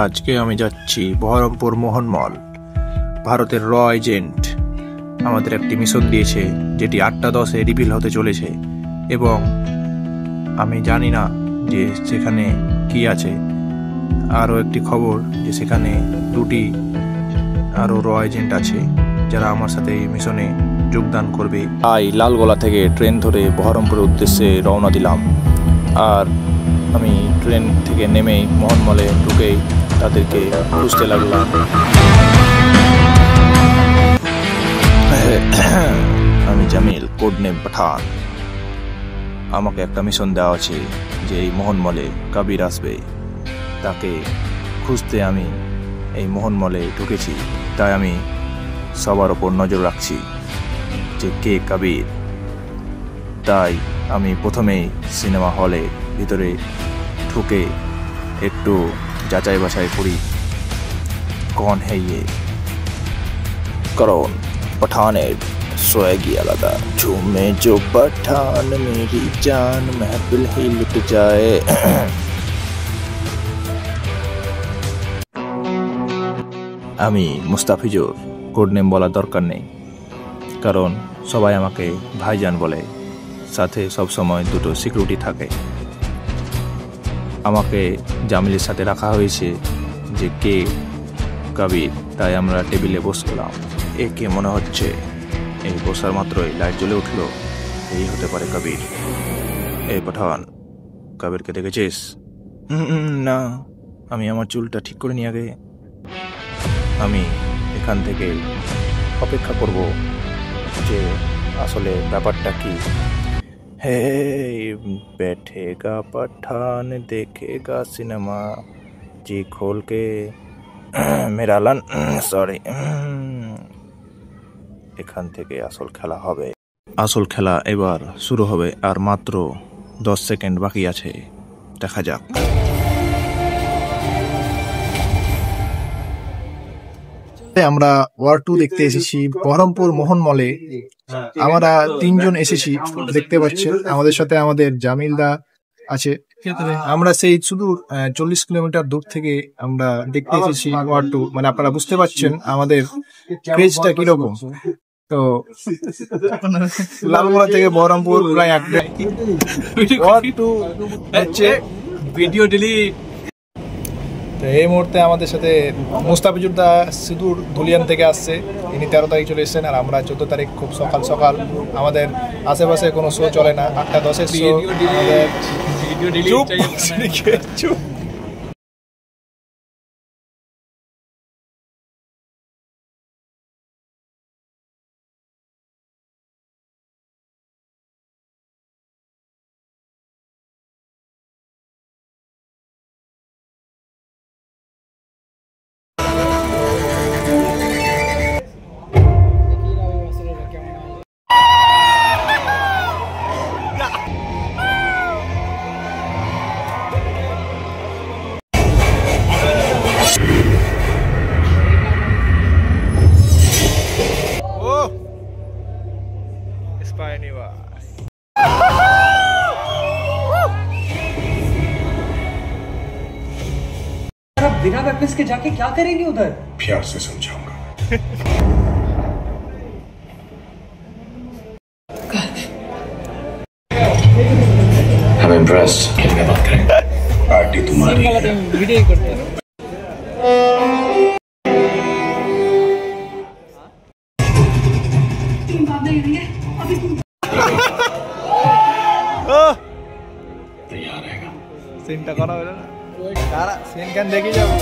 আজকে আমি যাচ্ছি বহরমপুর মোহনমল। ভারতের র এজেন্ট আমাদের একটি মিশন দিয়েছে, যেটি 8:10-এ রিভিল হতে চলেছে, এবং আমি জানি না যে সেখানে কি আছে। আরও একটি খবর যে সেখানে 2টি আরও র এজেন্ট আছে যারা আমার সাথে এই মিশনে যোগদান করবে। তাই লালগোলা থেকে ট্রেন ধরে বহরমপুরের উদ্দেশ্যে রওনা দিলাম। আর আমি ট্রেন থেকে নেমেই মোহনমলে ঢুকেই তাদেরকে খুঁজতে লাগলাম। আমি জামিল, কোড নেম পাঠান। আমাকে একটা মিশন দেওয়া আছে যে এই মোহনমলে কবির আসবে, তাকে খুঁজতে আমি এই মোহনমলে ঢুকেছি। তাই আমি সবার ওপর নজর রাখছি যে কে কবির। তাই আমি প্রথমেই সিনেমা হলে ভিতরে ঢুকে একটু যাচাই বাছাই করি কন হে ইয়ে, কারণ পাঠানের সোয়াগি আলাদা। ঝুমে जो पठान मेरी जान महफिल ही लुट जाए। আমি মুস্তাফিজুর, কোড নেম বলার দরকার নেই, কারণ সবাই আমাকে ভাইজান বলে। সাথে সবসময় 2টো সিকিউরিটি থাকে। আমাকে জামিলের সাথে রাখা হয়েছে যে কে কবির। তাই আমরা টেবিলে বসলাম। একে মনে হচ্ছে এই বসার মাত্রই লাইট জ্বলে উঠলো, এই হতে পারে কবির। এই পাঠান, কবিরকে দেখেছিস? না, আমি আমার চুলটা ঠিক করে নিয়ে আগে আমি এখান থেকে অপেক্ষা করব যে আসলে ব্যাপারটা কি। হে बैठेगा पठान देखेगा सिनेमा जी खोल के मेरा लन सॉरी। এখান থেকে আসল খেলা হবে। আসল খেলা এবার শুরু হবে, আর মাত্র 10 সেকেন্ড বাকি আছে। দেখা যাক। আমরা ওয়ার 2 দেখতে এসেছি বহরমপুর মোহনমলে। আমরা 3 জন এসেছি, দেখতে পাচ্ছেন। আমাদের সাথে আমাদের জামিল দা আছে। আমরা সেই শুধু 40 কিলোমিটার দূর থেকে আমরা দেখতে এসেছি ওয়ার 2। মানে আপনারা বুঝতে পারছেন আমাদের ক্রেজটা কিরকম। তো লালগোলা থেকে বহরমপুর প্রায় ওয়ার 2 হচ্ছে ভিডিও ডিলিট। তো এই মুহূর্তে আমাদের সাথে মুস্তাফিজুর দা সুদূর ধুলিয়ান থেকে আসছে। ইনি 13 তারিখ চলে এসেছেন, আর আমরা 14 তারিখ খুব সকাল সকাল। আমাদের আশেপাশে কোনো শো চলে না, 8:10-এর শো। চুপ। बिना वेपन्स के जाके क्या करेंगे उधर? प्यार से समझाऊंगा। I'm impressed। कितने बात करें? पार्टी तुम्हारी है। वीडियो करते हैं। तैयार रहेगा। সিনটা করা হলো না, তারা সিন কেন দেখে যাবো।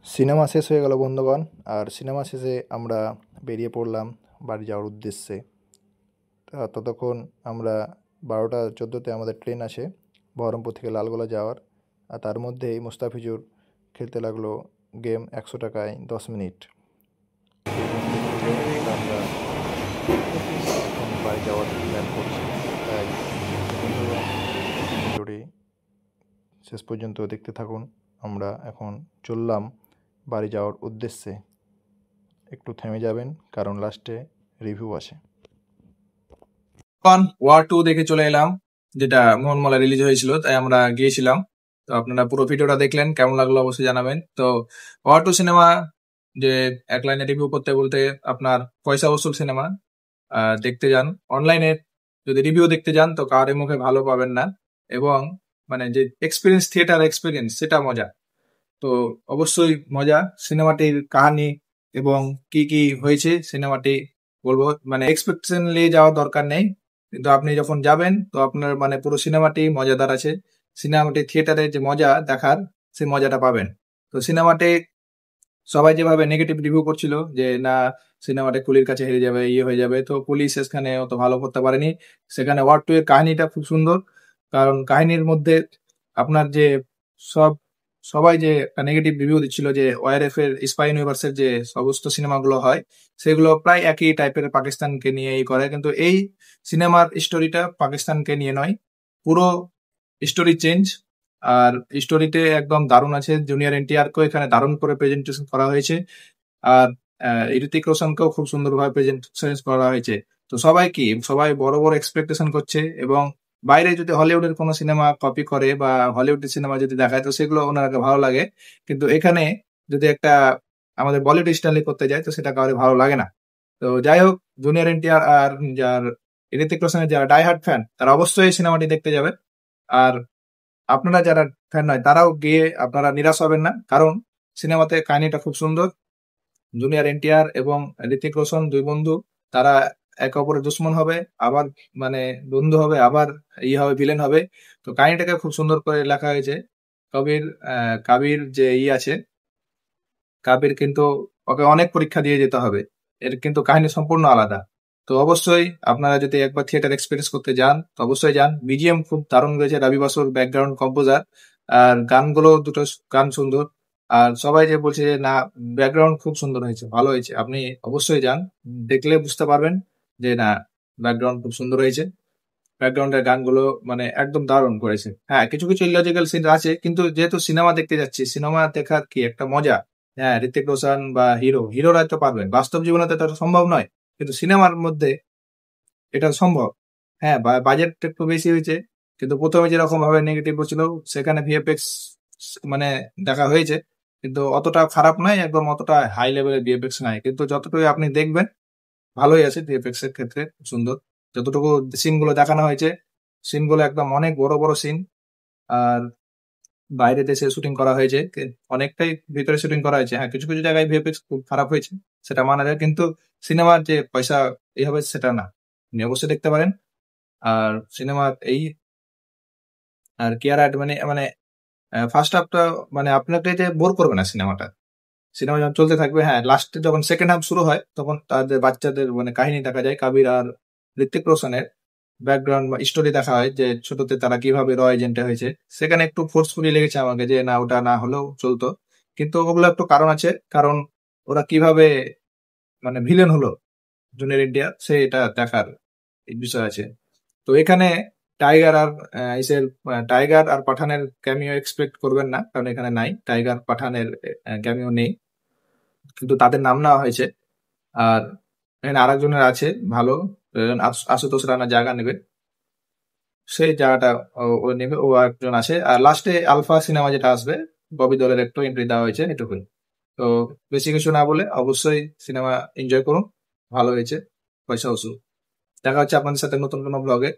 সিনেমা শেষ হয়ে গেল বন্ধুগণ, আর সিনেমা শেষে আমরা বেরিয়ে পড়লাম বাড়ি যাওয়ার উদ্দেশ্যে। ততক্ষণ আমরা 12:14-তে আমাদের ট্রেন আসে বহরমপুর থেকে লালগোলা যাওয়ার। আর তার মধ্যেই মুস্তাফিজুর খেলতে লাগলো গেম 100 টাকায় 10 মিনিট। আমরা বাড়ি যাওয়ার প্ল্যান করছি। তাই ভিডিওটি শেষ পর্যন্ত দেখতে থাকুন। আমরা এখন চললাম বাড়ি যাওয়ার উদ্দেশ্যে। একটু থেমে যাবেন কারণ লাস্টে রিভিউ আছে। ওয়ার 2 দেখে চলে এলাম, যেটা মোহনমালা রিলিজ হয়েছিল, তাই আমরা গিয়েছিলাম। তো আপনারা পুরো ভিডিওটা দেখলেন, কেমন লাগলো অবশ্যই জানাবেন। তো ওয়ার 2 সিনেমা যে এক লাইনে রিভিউ করতে বলতে আপনার পয়সা বসুল সিনেমা। দেখতে যান অনলাইনে, যদি রিভিউ দেখতে যান তো কারোর মুখে ভালো পাবেন না, এবং মানে যে এক্সপিরিয়েন্স, থিয়েটার এক্সপিরিয়েন্স, সেটা মজা। তো অবশ্যই মজা সিনেমাটির কাহিনী এবং কি কি হয়েছে সিনেমাটি বলবো, মানে এক্সপেকটেশন নিয়ে যাওয়ার দরকার নেই, কিন্তু আপনি যখন যাবেন তো আপনার মানে পুরো সিনেমাটি মজাদার আছে। সিনেমাটি থিয়েটারে যে মজা দেখার, সেই মজাটা পাবেন। তো সিনেমাটি সবাই যেভাবে নেগেটিভ রিভিউ করছিল যে না সিনেমাটা কুলির কাছে হেরে যাবে, ইয়ে হয়ে যাবে, তো কুলি শেষখানে অত ভালো করতে পারেনি। সেখানে ওয়ার 2 এর কাহিনীটা খুব সুন্দর, কারণ কাহিনীর মধ্যে আপনার যে সব সবাই যে একটা নেগেটিভ রিভিউ দিচ্ছিল যে ওআরএফ এর স্পাই ইউনিভার্সের যে সমস্ত সিনেমাগুলো হয় সেগুলো প্রায় একই টাইপের, পাকিস্তানকে নিয়েই করে, কিন্তু এই সিনেমার স্টোরিটা পাকিস্তানকে নিয়ে নয়, পুরো স্টোরি চেঞ্জ। আর স্টোরিতে একদম দারুণ আছে, জুনিয়র এনটিআর কেও এখানে দারুণ করে প্রেজেন্টেশন করা হয়েছে, আর ঋতিক রোশনকেও খুব সুন্দরভাবে প্রেজেন্টেশন করা হয়েছে। তো সবাই বড় বড় এক্সপেকটেশন করছে, এবং বাইরে যদি হলিউডের কোনো সিনেমা কপি করে বা হলিউডের সিনেমা যদি দেখায় তো সেগুলো ওনাকে ভালো লাগে, কিন্তু এখানে যদি একটা আমাদের বলিউড স্টাইলে করতে যায় তো সেটা কাউরে ভালো লাগে না। তো যাই হোক, জুনিয়র এনটিআর আর যার ঋতিক রোশনের যারা ডাই হার্ড ফ্যান তারা অবশ্যই এই সিনেমাটি দেখতে যাবে। আর আপনারা যারা ফ্যান নয় তারাও গিয়ে আপনারা নিরাশ হবেন না, কারণ সিনেমাতে কাহিনীটা খুব সুন্দর। জুনিয়র এনটিআর এবং ঋতিক রোশন দুই বন্ধু, তারা একে অপরের দুশ্মন হবে, আবার মানে বন্ধু হবে, আবার হবে ভিলেন হবে। তো কাহিনীটাকে খুব সুন্দর করে লেখা হয়েছে। কাবির যে আছে, কাবির কিন্তু ওকে অনেক পরীক্ষা দিয়ে যেতে হবে, এর কিন্তু কাহিনী সম্পূর্ণ আলাদা। তো অবশ্যই আপনারা যদি একবার থিয়েটার এক্সপিরিয়েন্স করতে যান তো অবশ্যই যান। বিজিএম খুব দারুণ রয়েছে, রবি বাসুর ব্যাকগ্রাউন্ড কম্পোজার, আর গানগুলো দুটো গান সুন্দর। আর সবাই যে বলছে যে না ব্যাকগ্রাউন্ড খুব সুন্দর হয়েছে, ভালো হয়েছে, আপনি অবশ্যই যান, দেখলে বুঝতে পারবেন যে না ব্যাকগ্রাউন্ড খুব সুন্দর হয়েছে। ব্যাকগ্রাউন্ডের গানগুলো মানে একদম দারুণ করেছে। হ্যাঁ, কিছু কিছু ইলজিক্যাল সিন আছে, কিন্তু যেহেতু সিনেমা দেখতে যাচ্ছি, সিনেমা দেখার কি একটা মজা। হ্যাঁ, ঋতিক রোশন বা হিরোরা তো পারবেন, বাস্তব জীবনে তো এটা সম্ভব নয়, কিন্তু সিনেমার মধ্যে এটা সম্ভব। হ্যাঁ, বাজেট একটু বেশি হয়েছে, কিন্তু প্রথমে যেরকম ভাবে নেগেটিভ ছিল সেখানে ভিএফএক্স মানে দেখা হয়েছে, কিন্তু অতটা খারাপ নয়, একদম অতটা হাই লেভেলের ভিএফএক্স নাই, কিন্তু যতটুকু আপনি দেখবেন ভালোই আছে ভিএফএক্স এর ক্ষেত্রে, সুন্দর। যতটুকু সিন গুলো দেখানো হয়েছে, সিন গুলো একদম অনেক বড় বড় সিন, আর বাইরে দেশে শুটিং করা হয়েছে, অনেকটাই ভিতরে শুটিং করা হয়েছে। হ্যাঁ, কিছু কিছু জায়গায় ভিএফএক্স খুব খারাপ হয়েছে, সেটা মানা যায়, কিন্তু সিনেমার যে পয়সা এই হবে সেটা না, আপনি অবশ্যই দেখতে পারেন। আর সিনেমার এই আর কেয়ার আর্ট মানে মানে ফার্স্ট হাফটা মানে আপনাকে যে বোর করবে না সিনেমাটা, সিনেমা যখন চলতে থাকবে। হ্যাঁ, লাস্টে যখন সেকেন্ড হাফ শুরু হয় তখন তাদের বাচ্চাদের মানে কাহিনী দেখা যায়, কাবির আর ঋতিক রোশনের ব্যাকগ্রাউন্ড বা স্টোরি দেখা হয় যে ছোটতে তারা কিভাবে র এজেন্টে হয়েছে। সেখানে একটু ফোর্সফুলি লেগেছে আমাকে যে না ওটা না হলেও চলতো, কিন্তু ওগুলো একটু কারণ আছে, কারণ ওরা কিভাবে মানে ভিলেন হলো জুনিয়র ইন্ডিয়া সেটা দেখার বিষয় আছে। তো এখানে টাইগার আর টাইগার আর পাঠানের ক্যামিও এক্সপেক্ট করবেন না, কারণ এখানে নাই, টাইগার পাঠানের ক্যামিও নেই, কিন্তু তাদের নাম নেওয়া হয়েছে। আর এখানে আরেকজনের আছে ভালো, আশুতোষ রানা জায়গা নেবে, সেই জায়গাটা ও নেবে, ও একজন আছে। আর লাস্টে আলফা সিনেমা যেটা আসবে, ববি দলের একটু এন্ট্রি দেওয়া হয়েছে, এটুকুই। তো বেশি কিছু না বলে অবশ্যই সিনেমা এনজয় করুন, ভালো হয়েছে, পয়সা উসুল। দেখা হচ্ছে আপনাদের সাথে নতুন কোনো ব্লগে,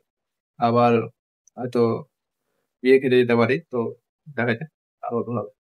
আবার হয়তো বিয়ে খেতে যেতে পারি, তো দেখা যায় আরো ভালো হবে।